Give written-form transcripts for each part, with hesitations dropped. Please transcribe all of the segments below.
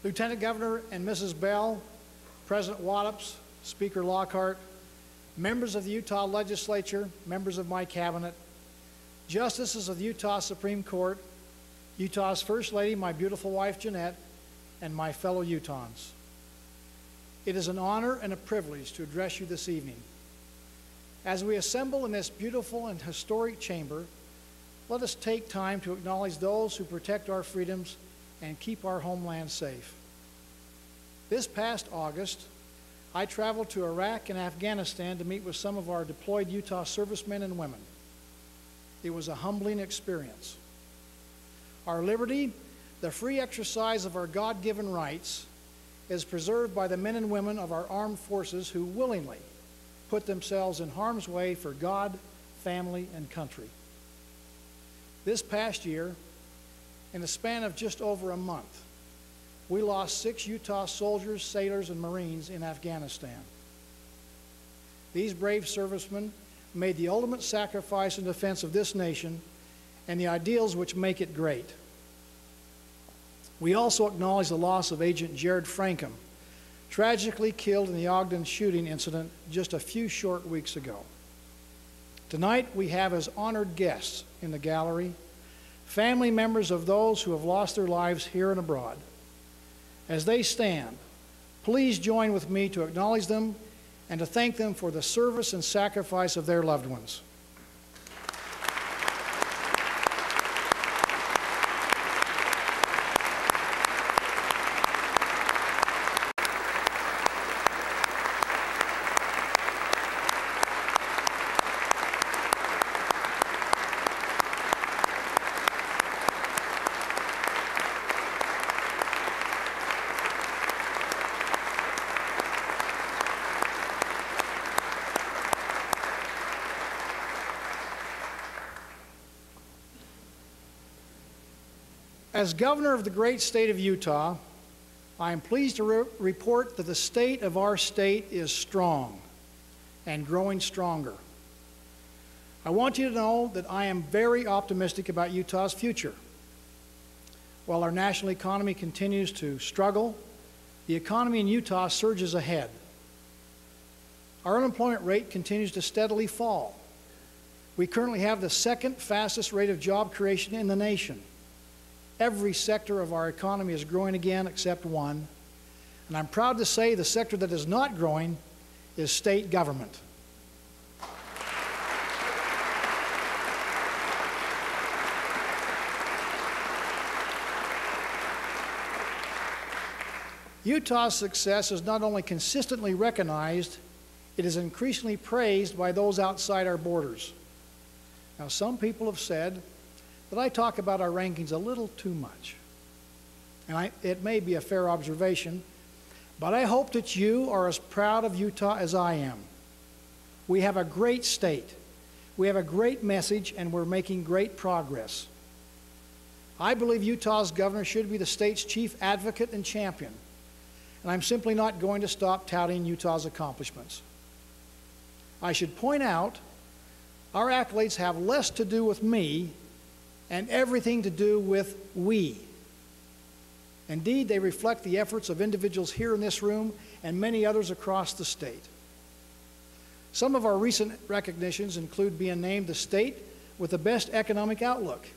Lieutenant Governor and Mrs. Bell, President Wallops, Speaker Lockhart, members of the Utah Legislature, members of my cabinet, justices of the Utah Supreme Court, Utah's First Lady, my beautiful wife Jeanette, and my fellow Utahns. It is an honor and a privilege to address you this evening. As we assemble in this beautiful and historic chamber, let us take time to acknowledge those who protect our freedoms and keep our homeland safe. This past August, I traveled to Iraq and Afghanistan to meet with some of our deployed Utah servicemen and women. It was a humbling experience. Our liberty, the free exercise of our God-given rights, is preserved by the men and women of our armed forces who willingly put themselves in harm's way for God, family, and country. This past year, in the span of just over a month, we lost 6 Utah soldiers, sailors, and Marines in Afghanistan. These brave servicemen made the ultimate sacrifice in defense of this nation and the ideals which make it great. We also acknowledge the loss of Agent Jared Frankham, tragically killed in the Ogden shooting incident just a few short weeks ago. Tonight, we have as honored guests in the gallery family members of those who have lost their lives here and abroad. As they stand, please join with me to acknowledge them and to thank them for the service and sacrifice of their loved ones. As governor of the great state of Utah, I am pleased to report that the state of our state is strong and growing stronger. I want you to know that I am very optimistic about Utah's future. While our national economy continues to struggle, the economy in Utah surges ahead. Our unemployment rate continues to steadily fall. We currently have the second fastest rate of job creation in the nation. Every sector of our economy is growing again except one, and I'm proud to say the sector that is not growing is state government. Utah's success is not only consistently recognized, it is increasingly praised by those outside our borders. Now, some people have said that I talk about our rankings a little too much. And it may be a fair observation, but I hope that you are as proud of Utah as I am. We have a great state. We have a great message, and we're making great progress. I believe Utah's governor should be the state's chief advocate and champion, and I'm simply not going to stop touting Utah's accomplishments. I should point out, our accolades have less to do with me and everything to do with we. Indeed, they reflect the efforts of individuals here in this room and many others across the state. Some of our recent recognitions include being named the state with the best economic outlook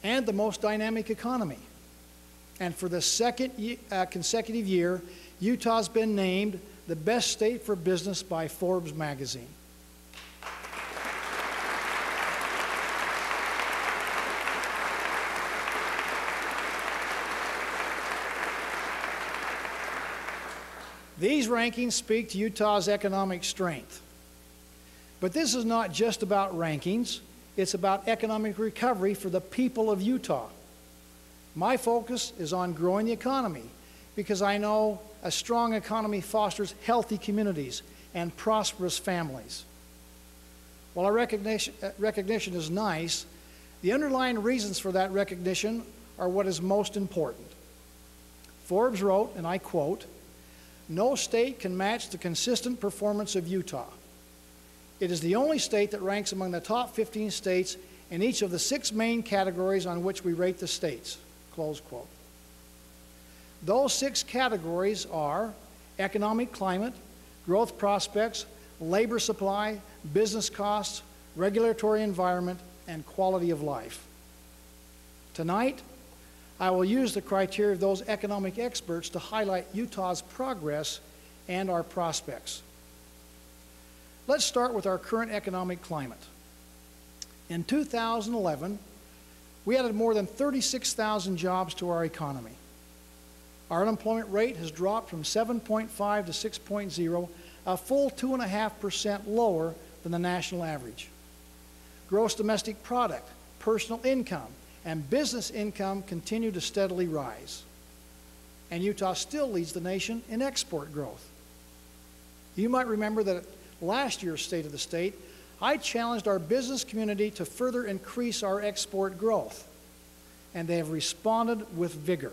and the most dynamic economy. And for the second consecutive year, Utah's been named the best state for business by Forbes magazine. These rankings speak to Utah's economic strength. But this is not just about rankings, it's about economic recovery for the people of Utah. My focus is on growing the economy because I know a strong economy fosters healthy communities and prosperous families. While our recognition is nice, the underlying reasons for that recognition are what is most important. Forbes wrote, and I quote, "No state can match the consistent performance of Utah. It is the only state that ranks among the top 15 states in each of the 6 main categories on which we rate the states," close quote. Those 6 categories are economic climate, growth prospects, labor supply, business costs, regulatory environment, and quality of life. Tonight, I will use the criteria of those economic experts to highlight Utah's progress and our prospects. Let's start with our current economic climate. In 2011, we added more than 36,000 jobs to our economy. Our unemployment rate has dropped from 7.5 to 6.0, a full 2.5% lower than the national average. Gross domestic product, personal income, and business income continue to steadily rise. And Utah still leads the nation in export growth. You might remember that at last year's State of the State, I challenged our business community to further increase our export growth, and they have responded with vigor.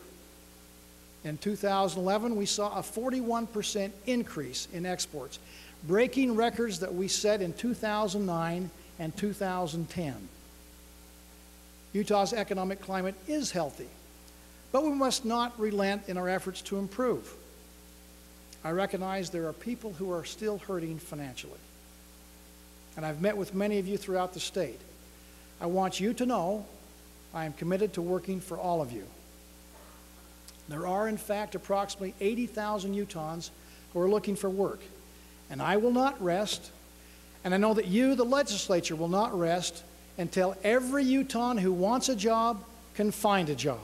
In 2011, we saw a 41% increase in exports, breaking records that we set in 2009 and 2010. Utah's economic climate is healthy, but we must not relent in our efforts to improve. I recognize there are people who are still hurting financially, and I've met with many of you throughout the state. I want you to know I am committed to working for all of you. There are, in fact, approximately 80,000 Utahns who are looking for work, and I will not rest, and I know that you, the legislature, will not rest until every Utahn who wants a job can find a job.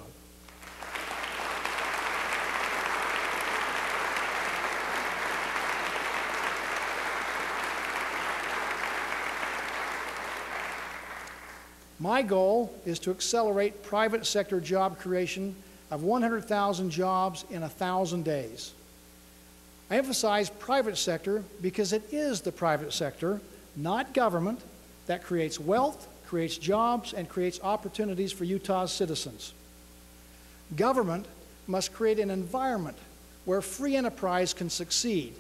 My goal is to accelerate private sector job creation of 100,000 jobs in 1,000 days. I emphasize private sector because it is the private sector, not government, that creates wealth, creates jobs, and creates opportunities for Utah's citizens. Government must create an environment where free enterprise can succeed,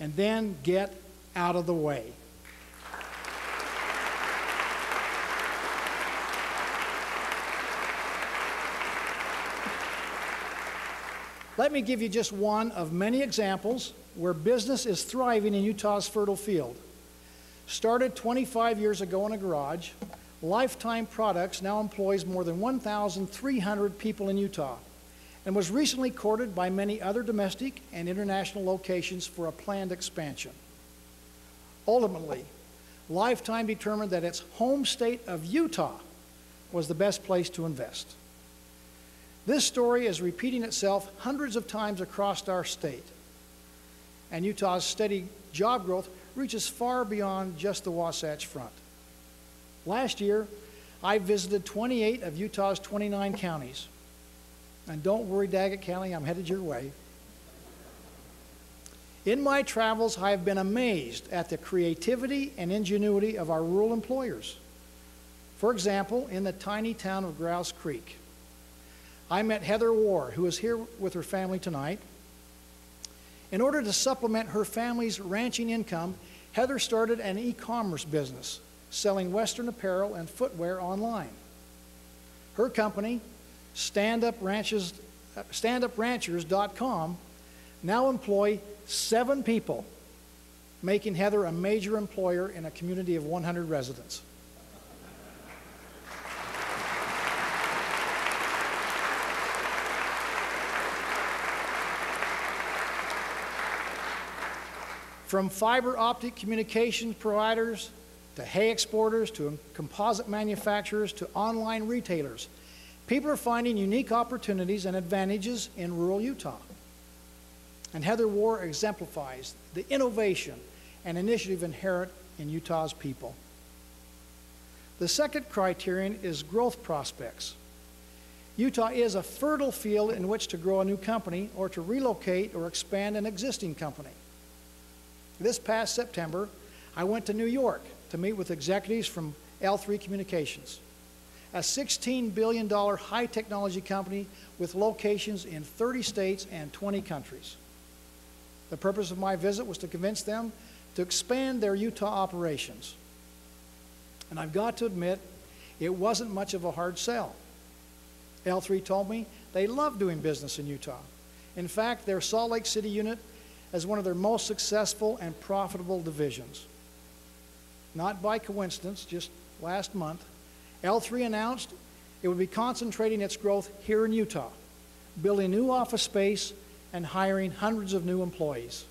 and then get out of the way. Let me give you just one of many examples where business is thriving in Utah's fertile field. Started 25 years ago in a garage, Lifetime Products now employs more than 1,300 people in Utah and was recently courted by many other domestic and international locations for a planned expansion. Ultimately, Lifetime determined that its home state of Utah was the best place to invest. This story is repeating itself hundreds of times across our state, and Utah's steady job growth reaches far beyond just the Wasatch Front. Last year, I visited 28 of Utah's 29 counties. And don't worry, Daggett County, I'm headed your way. In my travels, I have been amazed at the creativity and ingenuity of our rural employers. For example, in the tiny town of Grouse Creek, I met Heather Warr, who is here with her family tonight. In order to supplement her family's ranching income, Heather started an e-commerce business, selling Western apparel and footwear online. Her company, StandUpRanchers.com, now employ 7 people, making Heather a major employer in a community of 100 residents. From fiber optic communications providers to hay exporters to composite manufacturers to online retailers, people are finding unique opportunities and advantages in rural Utah. And Heather Warr exemplifies the innovation and initiative inherent in Utah's people. The second criterion is growth prospects. Utah is a fertile field in which to grow a new company or to relocate or expand an existing company. This past September, I went to New York to meet with executives from L3 Communications, a $16 billion high-technology company with locations in 30 states and 20 countries. The purpose of my visit was to convince them to expand their Utah operations. And I've got to admit, it wasn't much of a hard sell. L3 told me they love doing business in Utah. In fact, their Salt Lake City unit is one of their most successful and profitable divisions. Not by coincidence, just last month, L3 announced it would be concentrating its growth here in Utah, building new office space and hiring hundreds of new employees.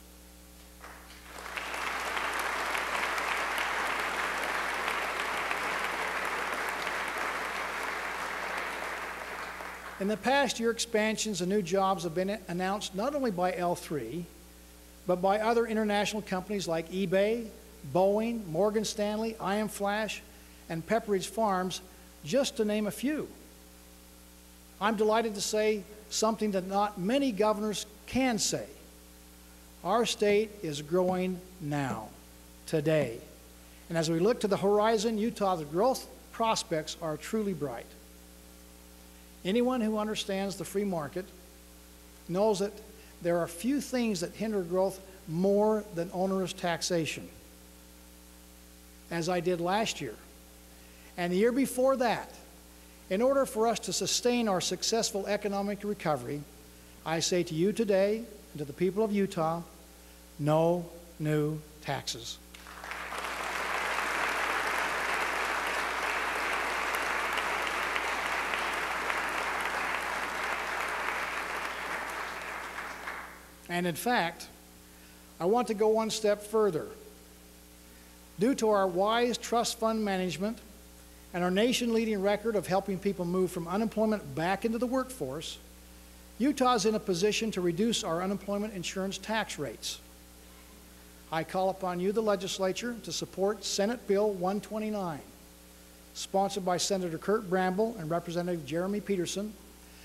In the past year, expansions and new jobs have been announced not only by L3, but by other international companies like eBay, Boeing, Morgan Stanley, IM Flash, and Pepperidge Farms, just to name a few. I'm delighted to say something that not many governors can say. Our state is growing now, today. And as we look to the horizon, Utah's growth prospects are truly bright. Anyone who understands the free market knows that there are few things that hinder growth more than onerous taxation, as I did last year. And the year before that, in order for us to sustain our successful economic recovery, I say to you today and to the people of Utah, no new taxes. And in fact, I want to go one step further. Due to our wise trust fund management and our nation-leading record of helping people move from unemployment back into the workforce, Utah is in a position to reduce our unemployment insurance tax rates. I call upon you, the legislature, to support Senate Bill 129, sponsored by Senator Kurt Bramble and Representative Jeremy Peterson,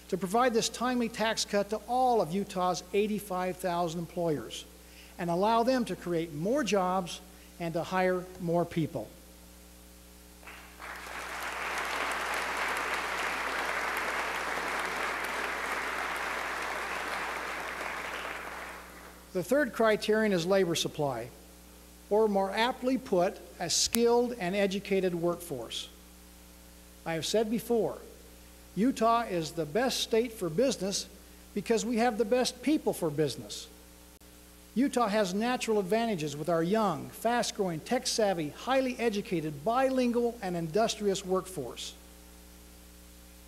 to provide this timely tax cut to all of Utah's 85,000 employers and allow them to create more jobs and to hire more people. The third criterion is labor supply, or more aptly put, a skilled and educated workforce. I have said before, Utah is the best state for business because we have the best people for business. Utah has natural advantages with our young, fast-growing, tech-savvy, highly educated, bilingual, and industrious workforce.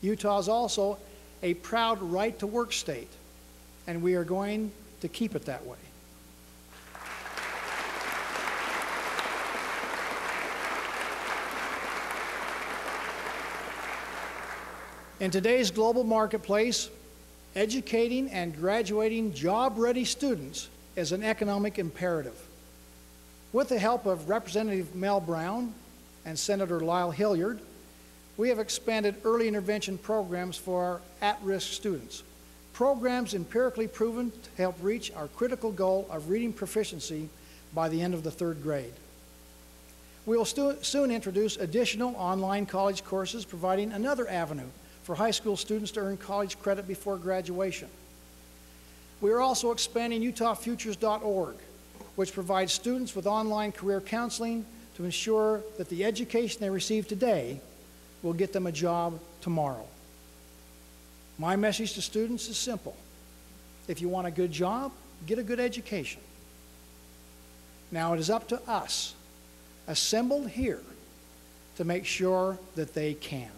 Utah is also a proud right-to-work state, and we are going to keep it that way. In today's global marketplace, educating and graduating job-ready students is an economic imperative. With the help of Representative Mel Brown and Senator Lyle Hilliard, we have expanded early intervention programs for our at-risk students, programs empirically proven to help reach our critical goal of reading proficiency by the end of the third grade. We will soon introduce additional online college courses, providing another avenue for high school students to earn college credit before graduation. We are also expanding Utah.gov, which provides students with online career counseling to ensure that the education they receive today will get them a job tomorrow. My message to students is simple. If you want a good job, get a good education. Now it is up to us, assembled here, to make sure that they can.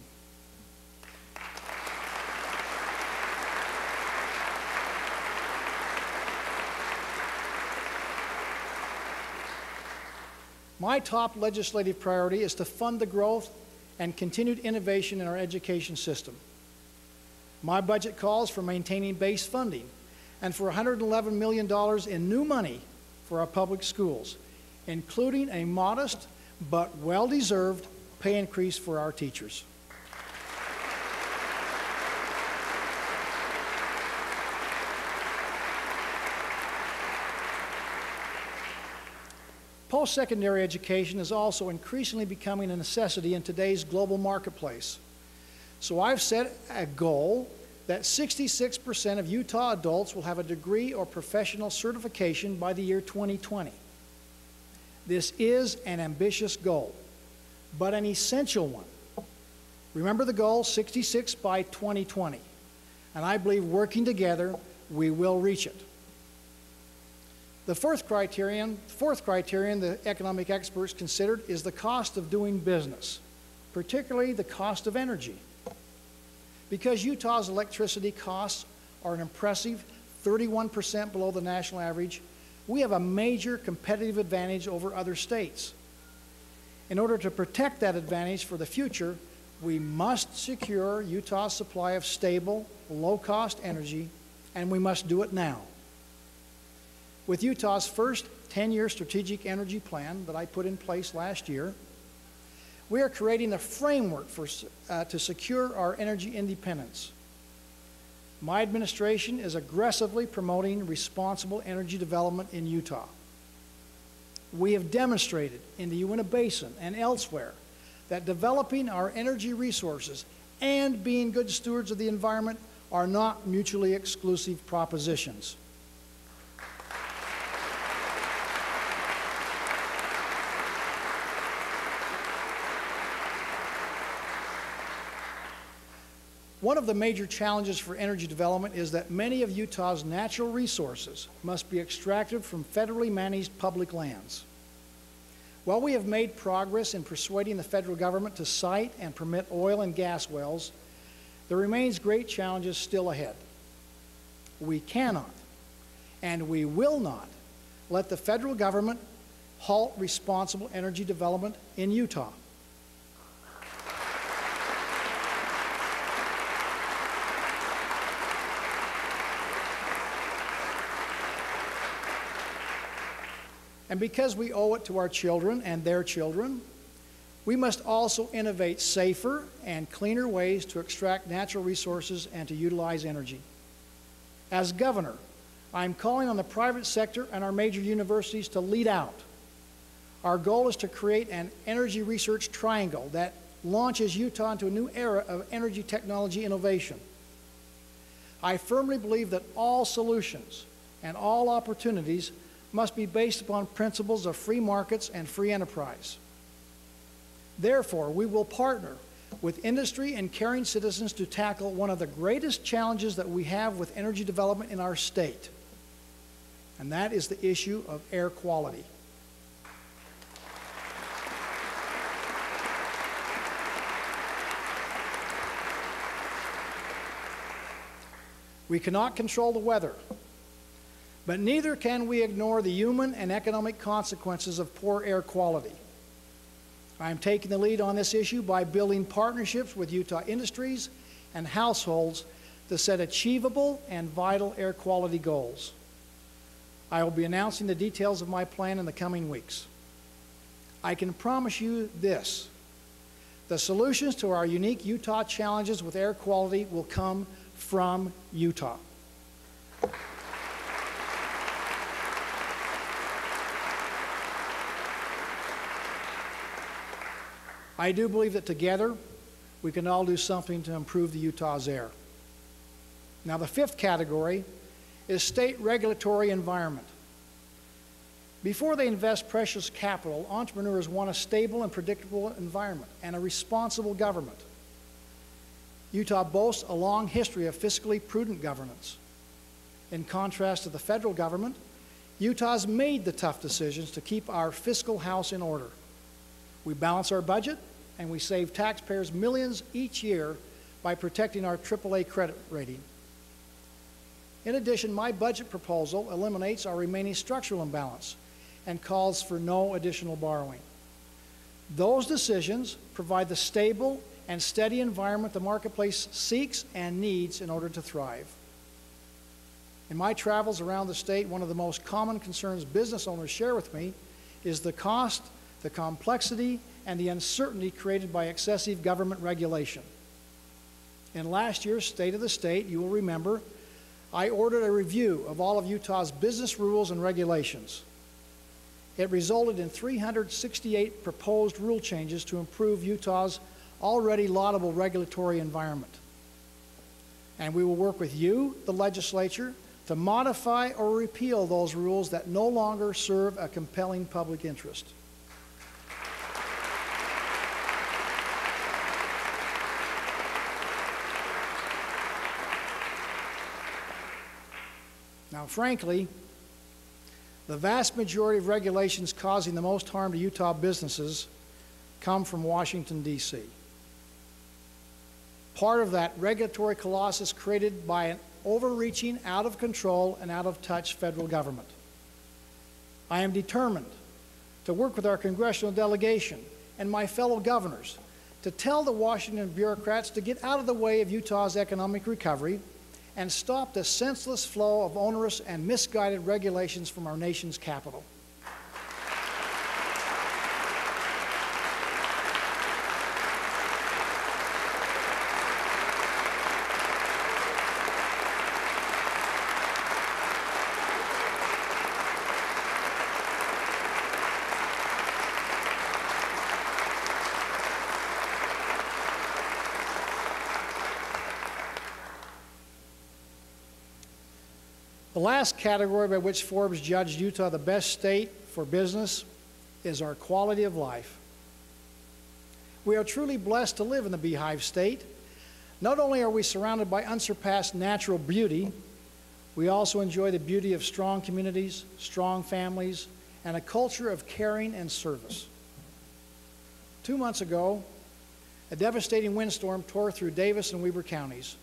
My top legislative priority is to fund the growth and continued innovation in our education system. My budget calls for maintaining base funding and for $111 million in new money for our public schools, including a modest but well-deserved pay increase for our teachers. Post-secondary education is also increasingly becoming a necessity in today's global marketplace. So I've set a goal that 66% of Utah adults will have a degree or professional certification by the year 2020. This is an ambitious goal, but an essential one. Remember the goal, 66 by 2020. And I believe working together, we will reach it. The fourth criterion the economic experts considered is the cost of doing business, particularly the cost of energy. Because Utah's electricity costs are an impressive 31% below the national average, we have a major competitive advantage over other states. In order to protect that advantage for the future, we must secure Utah's supply of stable, low-cost energy, and we must do it now. With Utah's first 10-year strategic energy plan that I put in place last year, we are creating a framework to secure our energy independence. My administration is aggressively promoting responsible energy development in Utah. We have demonstrated in the Uinta Basin and elsewhere that developing our energy resources and being good stewards of the environment are not mutually exclusive propositions. One of the major challenges for energy development is that many of Utah's natural resources must be extracted from federally managed public lands. While we have made progress in persuading the federal government to site and permit oil and gas wells, there remains great challenges still ahead. We cannot and we will not let the federal government halt responsible energy development in Utah. And because we owe it to our children and their children, we must also innovate safer and cleaner ways to extract natural resources and to utilize energy. As governor, I'm calling on the private sector and our major universities to lead out. Our goal is to create an energy research triangle that launches Utah into a new era of energy technology innovation. I firmly believe that all solutions and all opportunities must be based upon principles of free markets and free enterprise. Therefore, we will partner with industry and caring citizens to tackle one of the greatest challenges that we have with energy development in our state, and that is the issue of air quality. We cannot control the weather, but neither can we ignore the human and economic consequences of poor air quality. I am taking the lead on this issue by building partnerships with Utah industries and households to set achievable and vital air quality goals. I will be announcing the details of my plan in the coming weeks. I can promise you this: the solutions to our unique Utah challenges with air quality will come from Utah. I do believe that together we can all do something to improve the Utah's air. Now, the fifth category is state regulatory environment. Before they invest precious capital, entrepreneurs want a stable and predictable environment and a responsible government. Utah boasts a long history of fiscally prudent governance. In contrast to the federal government, Utah's made the tough decisions to keep our fiscal house in order. We balance our budget, and we save taxpayers millions each year by protecting our AAA credit rating. In addition, my budget proposal eliminates our remaining structural imbalance and calls for no additional borrowing. Those decisions provide the stable and steady environment the marketplace seeks and needs in order to thrive. In my travels around the state, one of the most common concerns business owners share with me is the cost, the complexity, and the uncertainty created by excessive government regulation. In last year's State of the State, you will remember, I ordered a review of all of Utah's business rules and regulations. It resulted in 368 proposed rule changes to improve Utah's already laudable regulatory environment. And we will work with you, the legislature, to modify or repeal those rules that no longer serve a compelling public interest. Now, frankly, the vast majority of regulations causing the most harm to Utah businesses come from Washington, D.C. Part of that regulatory colossus created by an overreaching, out of control, and out of touch federal government. I am determined to work with our congressional delegation and my fellow governors to tell the Washington bureaucrats to get out of the way of Utah's economic recovery and stop the senseless flow of onerous and misguided regulations from our nation's capital. The last category by which Forbes judged Utah the best state for business is our quality of life. We are truly blessed to live in the Beehive State. Not only are we surrounded by unsurpassed natural beauty, we also enjoy the beauty of strong communities, strong families, and a culture of caring and service. 2 months ago, a devastating windstorm tore through Davis and Weber counties,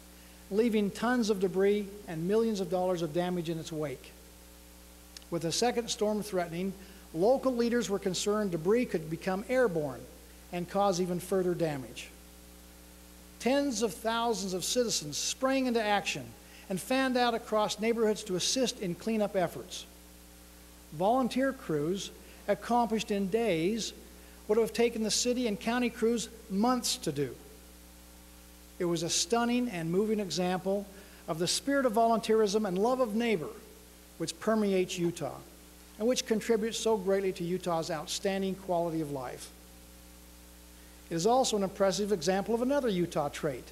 leaving tons of debris and millions of dollars of damage in its wake. With a second storm threatening, local leaders were concerned debris could become airborne and cause even further damage. Tens of thousands of citizens sprang into action and fanned out across neighborhoods to assist in cleanup efforts. Volunteer crews accomplished in days what would have taken the city and county crews months to do. It was a stunning and moving example of the spirit of volunteerism and love of neighbor which permeates Utah and which contributes so greatly to Utah's outstanding quality of life. It is also an impressive example of another Utah trait,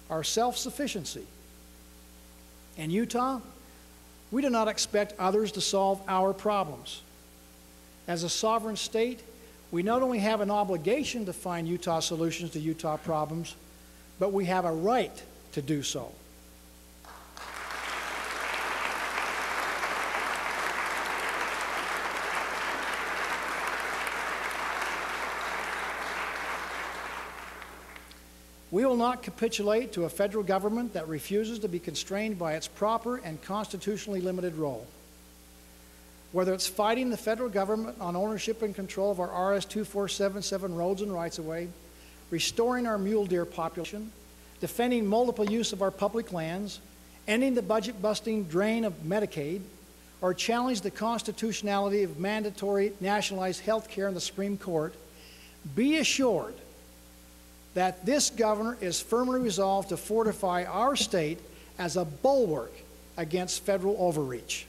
our self-sufficiency. In Utah, we do not expect others to solve our problems. As a sovereign state, we not only have an obligation to find Utah solutions to Utah problems, but we have a right to do so. We will not capitulate to a federal government that refuses to be constrained by its proper and constitutionally limited role. Whether it's fighting the federal government on ownership and control of our RS-2477 roads and rights-of-way, restoring our mule deer population, defending multiple use of our public lands, ending the budget-busting drain of Medicaid, or challenge the constitutionality of mandatory nationalized health care in the Supreme Court, be assured that this governor is firmly resolved to fortify our state as a bulwark against federal overreach.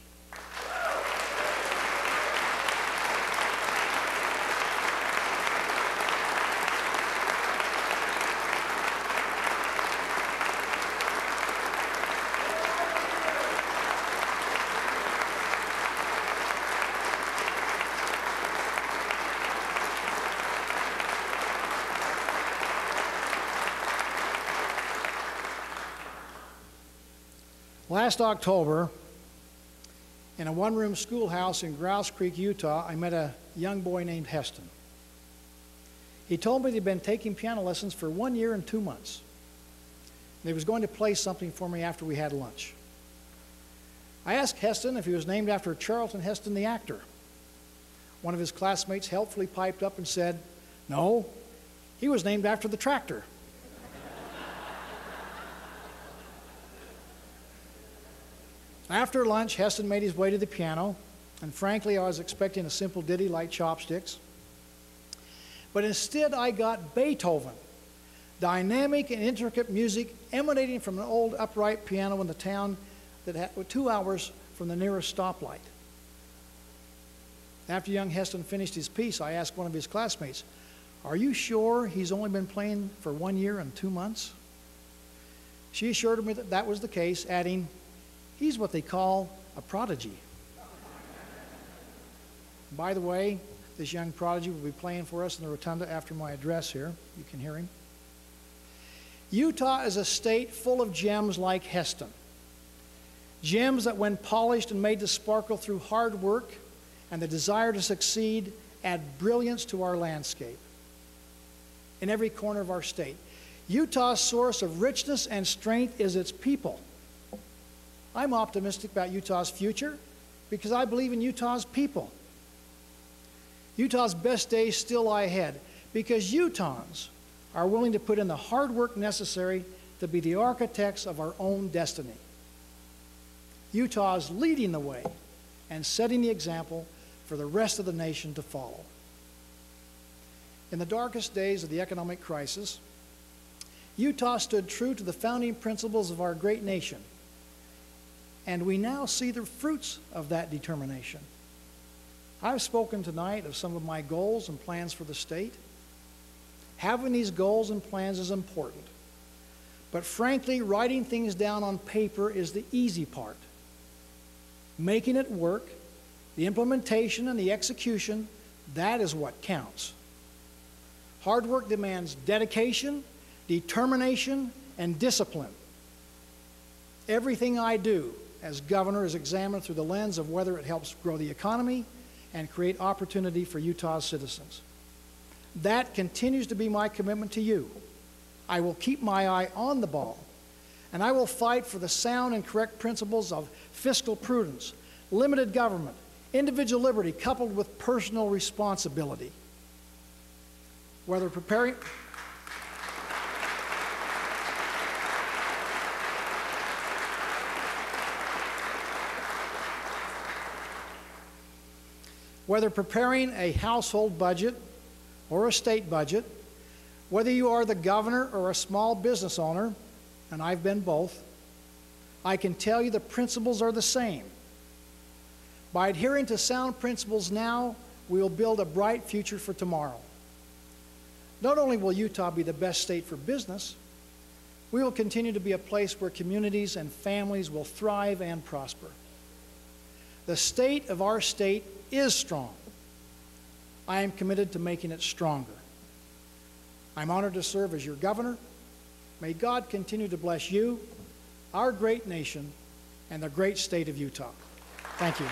Last October, in a one-room schoolhouse in Grouse Creek, Utah, I met a young boy named Heston. He told me that he'd been taking piano lessons for 1 year and 2 months. And he was going to play something for me after we had lunch. I asked Heston if he was named after Charlton Heston, the actor. One of his classmates helpfully piped up and said, "No, he was named after the tractor." After lunch, Heston made his way to the piano, and frankly, I was expecting a simple ditty like Chopsticks. But instead, I got Beethoven, dynamic and intricate music emanating from an old upright piano in the town that had 2 hours from the nearest stoplight. After young Heston finished his piece, I asked one of his classmates, "Are you sure he's only been playing for 1 year and 2 months?" She assured me that that was the case, adding, "He's what they call a prodigy." By the way, this young prodigy will be playing for us in the rotunda after my address here. You can hear him. Utah is a state full of gems like Heston. Gems that, when polished and made to sparkle through hard work and the desire to succeed, add brilliance to our landscape in every corner of our state. Utah's source of richness and strength is its people. I'm optimistic about Utah's future because I believe in Utah's people. Utah's best days still lie ahead because Utahns are willing to put in the hard work necessary to be the architects of our own destiny. Utah is leading the way and setting the example for the rest of the nation to follow. In the darkest days of the economic crisis, Utah stood true to the founding principles of our great nation, and we now see the fruits of that determination. I've spoken tonight of some of my goals and plans for the state. Having these goals and plans is important, but frankly, writing things down on paper is the easy part. Making it work, the implementation and the execution, that is what counts. Hard work demands dedication, determination, and discipline. Everything I do as governor is examined through the lens of whether it helps grow the economy and create opportunity for Utah's citizens. That continues to be my commitment to you. I will keep my eye on the ball, and I will fight for the sound and correct principles of fiscal prudence, limited government, individual liberty coupled with personal responsibility. Whether preparing a household budget or a state budget, whether you are the governor or a small business owner, and I've been both, I can tell you the principles are the same. By adhering to sound principles now, we will build a bright future for tomorrow. Not only will Utah be the best state for business, we will continue to be a place where communities and families will thrive and prosper. The state of our state is strong. I am committed to making it stronger. I'm honored to serve as your governor. May God continue to bless you, our great nation, and the great state of Utah. Thank you.